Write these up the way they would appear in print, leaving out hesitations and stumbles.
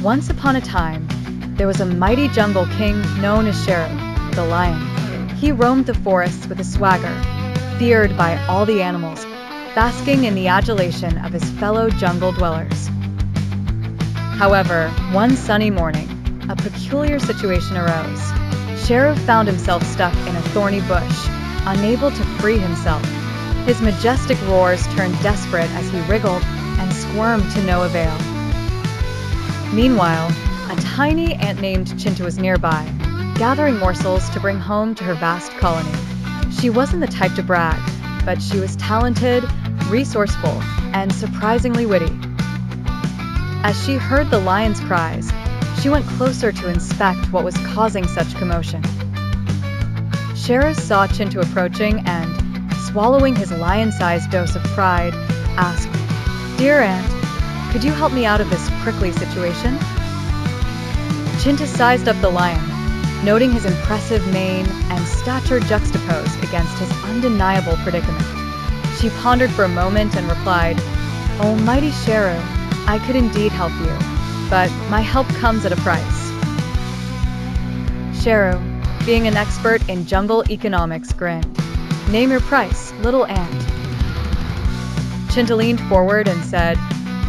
Once upon a time, there was a mighty jungle king known as Sheru, the lion. He roamed the forests with a swagger, feared by all the animals, basking in the adulation of his fellow jungle dwellers. However, one sunny morning, a peculiar situation arose. Sheru found himself stuck in a thorny bush, unable to free himself. His majestic roars turned desperate as he wriggled and squirmed to no avail. Meanwhile, a tiny ant named Chintu was nearby, gathering morsels to bring home to her vast colony. She wasn't the type to brag, but she was talented, resourceful, and surprisingly witty. As she heard the lion's cries, she went closer to inspect what was causing such commotion. Sheru saw Chintu approaching and, swallowing his lion-sized dose of pride, asked, "Dear Ant, could you help me out of this prickly situation?" Chintu sized up the lion, noting his impressive mane and stature juxtaposed against his undeniable predicament. She pondered for a moment and replied, "Oh, mighty Sheru, I could indeed help you, but my help comes at a price." Sheru, being an expert in jungle economics, grinned. "Name your price, little ant." Chintu leaned forward and said,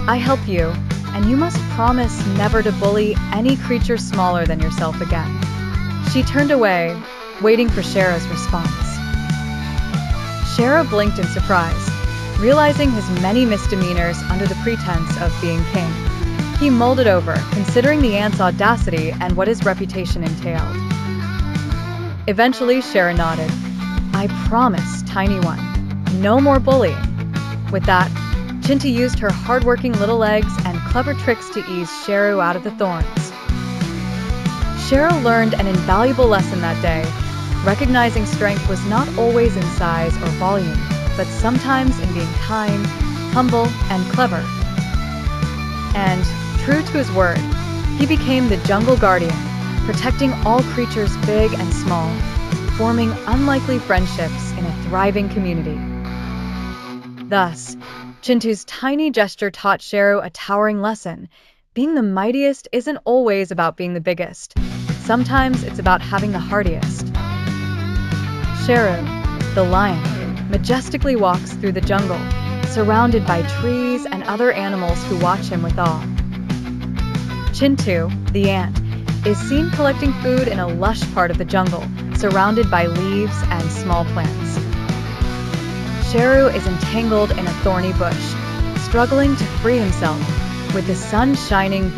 "I help you, and you must promise never to bully any creature smaller than yourself again." She turned away, waiting for Sheru's response. Sheru blinked in surprise, realizing his many misdemeanors under the pretense of being king. He mulled it over, considering the ant's audacity and what his reputation entailed. Eventually, Sheru nodded. "I promise, tiny one, no more bullying." With that, Chintu used her hardworking little legs and clever tricks to ease Sheru out of the thorns. Sheru learned an invaluable lesson that day, recognizing strength was not always in size or volume, but sometimes in being kind, humble, and clever. And, true to his word, he became the jungle guardian, protecting all creatures big and small, forming unlikely friendships in a thriving community. Thus, Chintu's tiny gesture taught Sheru a towering lesson. Being the mightiest isn't always about being the biggest. Sometimes it's about having the hardiest. Sheru, the lion, majestically walks through the jungle, surrounded by trees and other animals who watch him with awe. Chintu, the ant, is seen collecting food in a lush part of the jungle, surrounded by leaves and small plants. Sheru is entangled in a thorny bush, struggling to free himself, with the sun shining bright.